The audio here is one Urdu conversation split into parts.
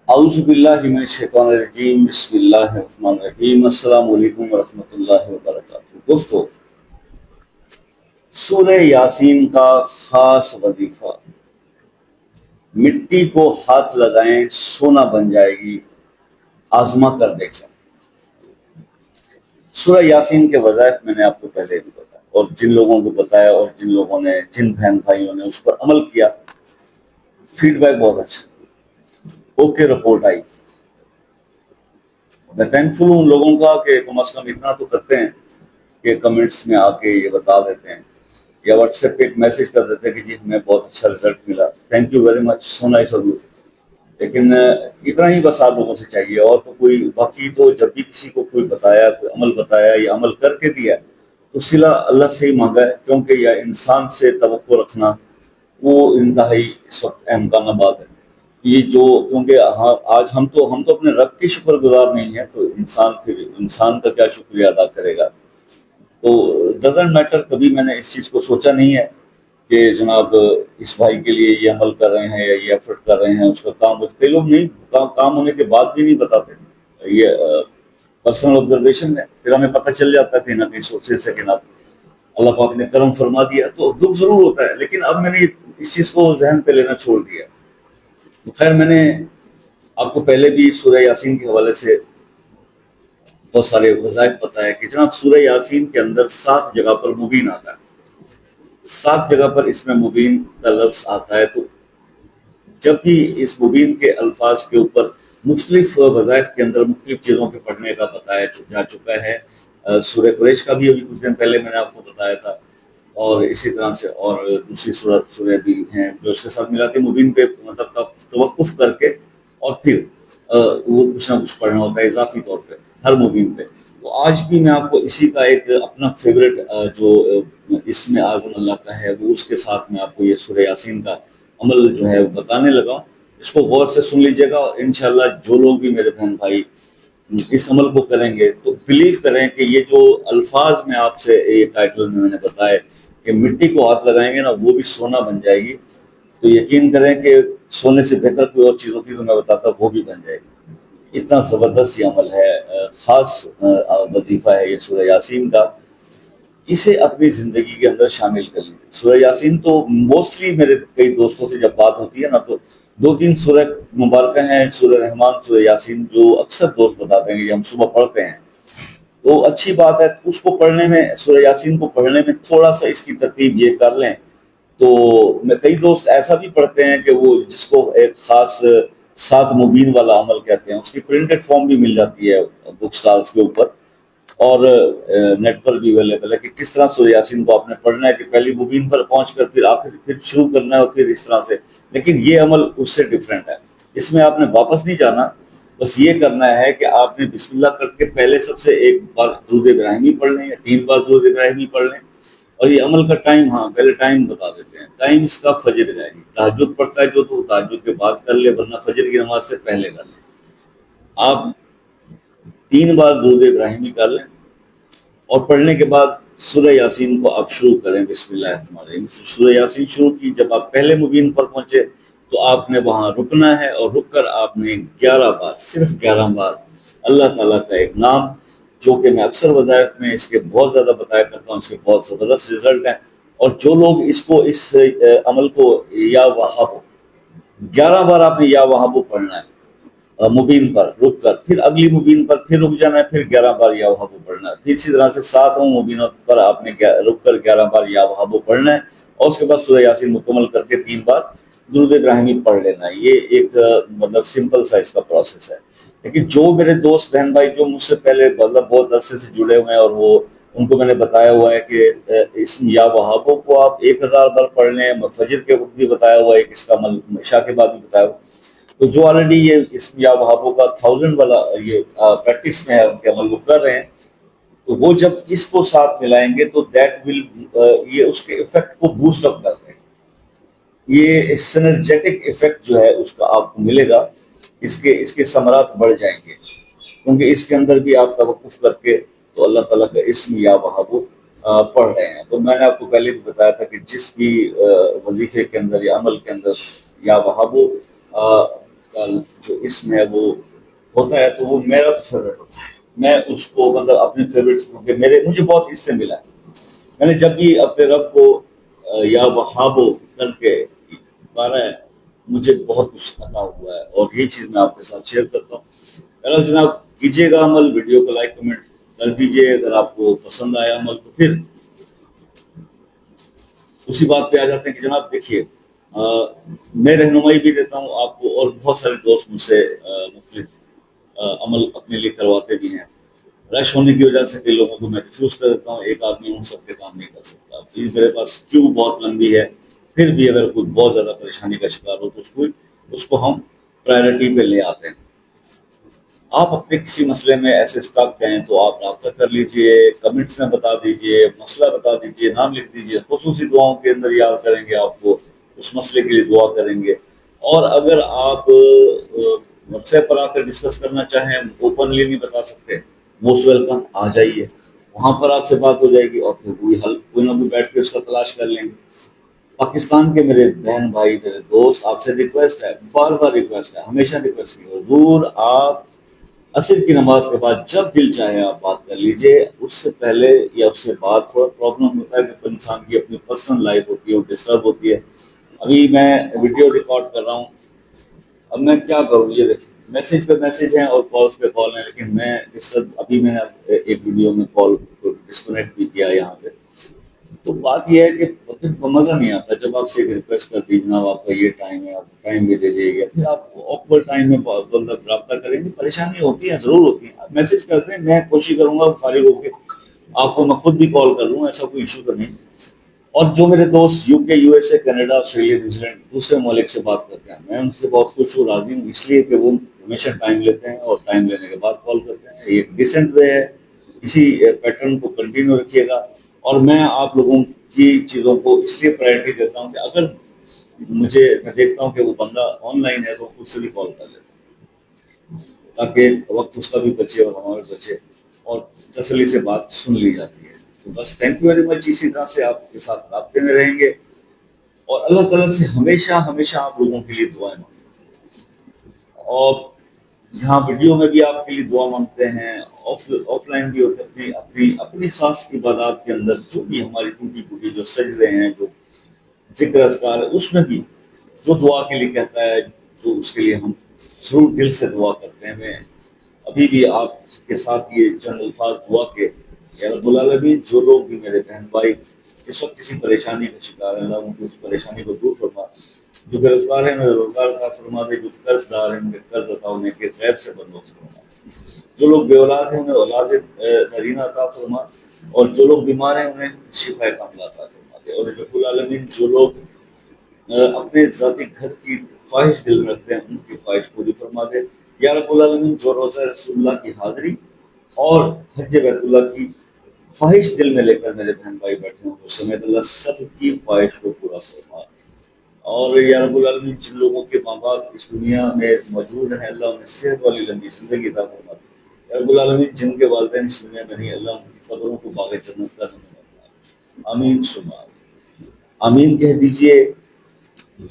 اعوذ باللہ من الشیطان الرجیم بسم اللہ الرحمن الرحیم السلام علیکم ورحمۃ اللہ وبرکاتہ۔ دوستو، سورہ یاسین کا خاص وظیفہ، مٹی کو ہاتھ لگائیں سونا بن جائے گی، آزما کر دیکھیں۔ سورہ یاسین کے وظائف میں نے آپ کو پہلے بھی بتایا، اور جن لوگوں کو بتایا اور جن بہن بھائیوں نے اس پر عمل کیا، فیڈ بیک بہت اچھا، اوکے رپورٹ آئی۔ میں تھینکفل ہوں ان لوگوں کا کہ کم از کم اتنا تو کرتے ہیں کہ کمنٹس میں آ کے یہ بتا دیتے ہیں یا واٹس ایپ پہ ایک میسج کر دیتے ہیں کہ جی ہمیں بہت اچھا رزلٹ ملا، thank you very much, so nice of you. لیکن اتنا ہی بس آپ لوگوں سے چاہیے، اور تو کوئی باقی تو جب بھی کسی کو کوئی بتایا، کوئی عمل بتایا یا عمل کر کے دیا تو صلہ اللہ سے ہی مانگا ہے، کیونکہ یہ انسان سے توقع رکھنا وہ انتہائی اس وقت اہم کام بات ہے۔ یہ جو کیونکہ آج ہم تو اپنے رب کے شکر گزار نہیں ہیں، تو انسان کا کیا شکریہ ادا کرے گا؟ تو ڈزنٹ میٹر، کبھی میں نے اس چیز کو سوچا نہیں ہے کہ جناب اس بھائی کے لیے یہ عمل کر رہے ہیں یا یہ ایفرٹ کر رہے ہیں، اس کا کام کئی لوگ نہیں کام ہونے کے بعد بھی نہیں بتاتے۔ یہ پرسنل آبزرویشن ہے، پھر ہمیں پتہ چل جاتا ہے کہیں نہ کہیں سورسز سے کہ اللہ پاک نے کرم فرما دیا، تو دکھ ضرور ہوتا ہے، لیکن اب میں نے اس چیز کو ذہن پہ لینا چھوڑ دیا۔ خیر، میں نے آپ کو پہلے بھی سورہ یاسین کے حوالے سے بہت سارے وظائف بتایا کہ جناب سورہ یاسین کے اندر 7 جگہ پر مبین آتا ہے، 7 جگہ پر اس میں مبین کا لفظ آتا ہے۔ تو جب بھی اس مبین کے الفاظ کے اوپر مختلف وظائف کے اندر مختلف چیزوں کے پڑھنے کا بتایا جا چکا ہے، سورہ قریش کا بھی ابھی کچھ دن پہلے میں نے آپ کو بتایا تھا، اور اسی طرح سے اور دوسری سورہ بھی ہیں جو اس کے ساتھ ملاتی مبین پہ مطلب توقف کر کے اور پھر وہ کچھ نہ کچھ پڑھنا ہوتا ہے اضافی طور پہ ہر مبین پہ۔ تو آج بھی میں آپ کو اسی کا ایک اپنا فیوریٹ جو اس میں اعظم اللہ کا ہے، وہ اس کے ساتھ میں آپ کو یہ سورہ یاسین کا عمل جو ہے بتانے لگا۔ اس کو غور سے سن لیجیے گا، اور انشاءاللہ جو لوگ بھی میرے بہن بھائی اس عمل کو کریں گے تو بلیو کریں کہ یہ جو الفاظ میں آپ سے یہ ٹائٹل میں نے بتایا کہ مٹی کو ہاتھ لگائیں گے نا وہ بھی سونا بن جائے گی، تو یقین کریں کہ سونے سے بہتر کوئی اور چیز ہوتی تو میں بتاتا وہ بھی بن جائے گی۔ اتنا زبردست یہ عمل ہے، خاص وظیفہ ہے یہ سورہ یاسین کا، اسے اپنی زندگی کے اندر شامل کر لیجیے۔ سورہ یاسین تو موسٹلی میرے کئی دوستوں سے جب بات ہوتی ہے نا تو 2-3 سورہ مبارکہ ہیں، سورہ رحمان، سورہ یاسین، جو اکثر دوست بتاتے ہیں کہ ہم صبح پڑھتے ہیں، تو اچھی بات ہے۔ اس کو پڑھنے میں، سورہ یاسین کو پڑھنے میں تھوڑا سا اس کی ترتیب یہ کر لیں تو کئی دوست ایسا بھی پڑھتے ہیں کہ وہ جس کو ایک خاص 7 مبین والا عمل کہتے ہیں، اس کی پرنٹڈ فارم بھی مل جاتی ہے بک سٹالز کے اوپر، اور نیٹ پر بھی اویلیبل ہے کہ کس طرح سورہ یاسین کو آپ نے پڑھنا ہے، کہ پہلی مبین پر پہنچ کر پھر آخر پھر شروع کرنا ہے اور پھر اس طرح سے۔ لیکن یہ عمل اس سے ڈیفرنٹ ہے، اس میں آپ نے واپس نہیں جانا، بس یہ کرنا ہے کہ آپ نے بسم اللہ کر کے پہلے سب سے ایک بار درود ابراہیمی پڑھ لیں یا 3 بار درود ابراہیمی پڑھ لیں۔ اور یہ عمل کا ٹائم، پہلے ٹائم بتا دیتے ہیں، ٹائم اس کا فجر ہے، تہجد پڑھتا ہے جو تو تہجد کے بعد کر لے، ورنہ فجر کی نماز سے پہلے کر لیں۔ آپ 3 بار درود ابراہیمی کر لیں، اور پڑھنے کے بعد سورہ یاسین کو آپ شروع کریں، بسم اللہ الرحمن الرحیم۔ سورہ یاسین شروع کی، جب آپ پہلے مبین پر پہنچے تو آپ نے وہاں رکنا ہے، اور رک کر آپ نے 11 بار، صرف 11 بار اللہ تعالیٰ کا ایک نام، جو کہ میں اکثر وظائف میں اس کے بہت زیادہ بتایا کرتا ہوں، اس کے بہت زبردست رزلٹ ہیں، اور جو لوگ اس عمل کو یا وہاب، 11 بار آپ نے یا وہابو پڑھنا ہے مبین پر رک کر، پھر اگلی مبین پر پھر رک جانا ہے، پھر 11 بار یا وہابو پڑھنا ہے، پھر اسی طرح سے 7 مبینوں پر آپ نے رک کر 11 بار یا وہابو پڑھنا ہے، اور اس کے بعد سورہ یاسین مکمل کر کے 3 بار درود ابراہیمی پڑھ لینا ہے۔ یہ ایک مطلب سمپل سا اس کا پروسیس ہے۔ لیکن جو میرے دوست بہن بھائی جو مجھ سے پہلے مطلب بہت عرصے سے جڑے ہوئے ہیں، اور وہ ان کو میں نے بتایا ہوا ہے کہ اس یا وہابوں کو آپ 1000 بار پڑھ لیں، فجر کے وقت بھی بتایا ہوا ہے، اس کا عمل عشاء کے بعد بھی بتایا ہوا ہے، تو جو آلریڈی یہ اس یا وہابوں کا 1000 والا یہ پریکٹس میں ہے، ان کے عمل کو کر رہے ہیں، تو وہ جب اس کو ساتھ ملائیں گے تو دیٹ ول یہ اس کے ایفیکٹ کو بوسٹ اپ کر دیں گے، یہ سنرجیٹک ایفیکٹ جو ہے اس کا آپ کو ملے گا، اس کے ثمرات بڑھ جائیں گے، کیونکہ اس کے اندر بھی آپ توقف کر کے تو اللہ تعالیٰ کا اسم یا وہابو پڑھ رہے ہیں۔ تو میں نے آپ کو پہلے بھی بتایا تھا کہ جس بھی وظیفے کے اندر یا عمل کے اندر یا وہابو کا جو اسم ہے وہ ہوتا ہے تو وہ میرا فیوریٹ ہوتا ہے. میں اس کو مطلب اپنے فیوریٹس کیونکہ مجھے بہت اس سے ملا ہے. میں نے جب بھی اپنے رب کو یا وہابو کر کے پکارا ہے مجھے بہت کچھ عطا ہوا ہے اور یہ چیز میں آپ کے ساتھ شیئر کرتا ہوں. اگر جناب کیجیے گا عمل, ویڈیو کو لائک کمنٹ کر دیجیے. اگر آپ کو پسند آیا عمل تو پھر اسی بات پہ آ جاتے ہیں کہ جناب دیکھیے میں رہنمائی بھی دیتا ہوں آپ کو اور بہت سارے دوست مجھ سے مختلف عمل اپنے لیے کرواتے بھی ہیں. رش ہونے کی وجہ سے کئی لوگوں کو میں ریفیوز کر دیتا ہوں. ایک آدمی ان سب کے کام نہیں کر سکتا. پلیز میرے پاس کیو بہت لمبی ہے, پھر بھی اگر کوئی بہت زیادہ پریشانی کا شکار ہو تو اس کو ہم پرائرٹی پہ لے آتے ہیں. آپ اپنے کسی مسئلے میں ایسے اسٹک ہیں تو آپ رابطہ کر لیجئے, کمنٹس میں بتا دیجئے, مسئلہ بتا دیجئے, نام لکھ دیجئے. خصوصی دعاؤں کے اندر یاد کریں گے آپ کو, اس مسئلے کے لیے دعا کریں گے. اور اگر آپ واٹس ایپ پر آ کر ڈسکس کرنا چاہیں, اوپنلی نہیں بتا سکتے, موسٹ ویلکم, آ جائیے. وہاں پر آپ سے بات ہو جائے گی اور پھر کوئی نہ کوئی بیٹھ کے اس کا تلاش کر لیں گے. پاکستان کے میرے بہن بھائی میرے دوست, آپ سے ریکویسٹ ہے, بار بار ریکویسٹ ہے, ہمیشہ ریکویسٹ کی حضور آپ عصر کی نماز کے بعد جب دل چاہے آپ بات کر لیجئے. اس سے پہلے یا اس سے بعد تھوڑا پرابلم ہوتا ہے کہ انسان کی اپنی پرسنل لائف ہوتی ہے, وہ ڈسٹرب ہوتی ہے. ابھی میں ویڈیو ریکارڈ کر رہا ہوں, اب میں کیا کروں, یہ دیکھیں میسج پہ میسج ہیں اور کالز پہ کال ہیں, لیکن میں ڈسٹرب, ابھی میں نے ایک ویڈیو میں کال کو ڈسکنیکٹ بھی کیا یہاں پہ. تو بات یہ ہے کہ پھر مزہ نہیں آتا جب آپ سے ایک ریکویسٹ کر دی جناب آپ کا یہ ٹائم ہے, آپ ٹائم بھی دے دیجیے گا, پھر آپ آکورڈ ٹائم میں مطلب رابطہ کریں گے. پریشانی ہوتی ہے, ضرور ہوتی ہے. آپ میسج کرتے ہیں, میں کوشش کروں گا فارغ ہو کے آپ کو میں خود بھی کال کر لوں, ایسا کوئی ایشو تو نہیں. اور جو میرے دوست یو کے, U S A, Canada, Australia, New Zealand, دوسرے ممالک سے بات کرتے ہیں, میں ان سے بہت خوش ہوں, راضی ہوں, اس لیے کہ وہ ہمیشہ ٹائم لیتے ہیں اور ٹائم لینے کے بعد کال کرتے ہیں. یہ ڈیسنٹ وے ہے, اسی پیٹرن کو کنٹینیو رکھیے گا. اور میں آپ لوگوں کی چیزوں کو اس لیے پرائرٹی دیتا ہوں کہ اگر میں دیکھتا ہوں کہ وہ بندہ آن لائن ہے تو خود سے بھی کال کر لیتا ہوں تاکہ وقت اس کا بھی بچے اور ہمارا بھی بچے اور تسلی سے بات سن لی جاتی ہے. تو بس تھینک یو ویری مچ. اسی طرح سے آپ کے ساتھ رابطے میں رہیں گے اور اللہ تعالیٰ سے ہمیشہ ہمیشہ آپ لوگوں کے لیے دعائیں مانگیں. اور یہاں ویڈیو میں بھی آپ کے لیے دعا مانگتے ہیں, آف لائن بھی ہوتے اپنی اپنی اپنی خاص عبادات کے اندر جو بھی ہماری ٹوٹی ٹوٹی جو سجدے ہیں, جو ذکر اذکار ہے, اس میں بھی جو دعا کے لیے کہتا ہے تو اس کے لیے ہم ضرور دل سے دعا کرتے ہیں. میں ابھی بھی آپ کے ساتھ یہ چند الفاظ دعا کے یا رب العالمین جو لوگ بھی میرے بہن بھائی اس وقت کسی پریشانی کا شکار ہیں, اللہ ان کی اس پریشانی کو دور فرما. جو بے روزگار ہیں انہیں روزگار عطا فرما دے, جو قرض دار ہیں انہیں قرض عطا ہونے کے غیب سے بندوبست فرما. جو لوگ بے اولاد ہیں انہیں اولاد نرینہ عطا فرما, اور جو لوگ بیمار ہیں انہیں شفا کاملہ عطا فرما دے. اور رب العالمین جو لوگ اپنے ذاتی گھر کی خواہش دل میں رکھتے ہیں ان کی خواہش پوری فرما دے. یا رب العالمین جو روزہ رسول اللہ کی حاضری اور حج بیت اللہ کی خواہش دل میں لے کر میرے بہن بھائی بیٹھے ہوں تو سمیت اللہ سب کی خواہش کو پورا فرما. اور یا رب العالمین جن لوگوں کے ماں باپ اس دنیا میں موجود ہیں اللہ انہیں صحت والی لمبی زندگی عطا فرما دے. یا رب العالمین جن کے والدین اس دنیا میں نہیں اللہ ان کی قبروں کو باغ جنت کا نمونہ بنا. آمین ثم آمین کہہ دیجئے.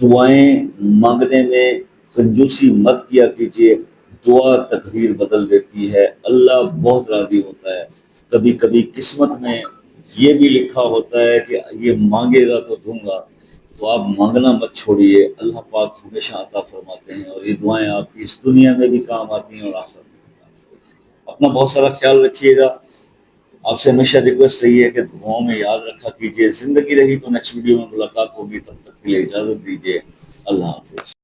دعائیں مانگنے میں کنجوسی مت کیا کیجیے, دعا تقدیر بدل دیتی ہے, اللہ بہت راضی ہوتا ہے. کبھی کبھی قسمت میں یہ بھی لکھا ہوتا ہے کہ یہ مانگے گا تو دوں گا, تو آپ مانگنا مت چھوڑیے, اللہ پاک ہمیشہ عطا فرماتے ہیں. اور یہ دعائیں آپ کی اس دنیا میں بھی کام آتی ہیں اور آخرت میں بھی کام آتی ہیں. اپنا بہت سارا خیال رکھیے گا. آپ سے ہمیشہ ریکویسٹ رہی ہے کہ دعاؤں میں یاد رکھا کیجیے. زندگی رہی تو نیکسٹ ویڈیو میں ملاقات ہوگی, تب تک کے لیے اجازت دیجیے. اللہ حافظ.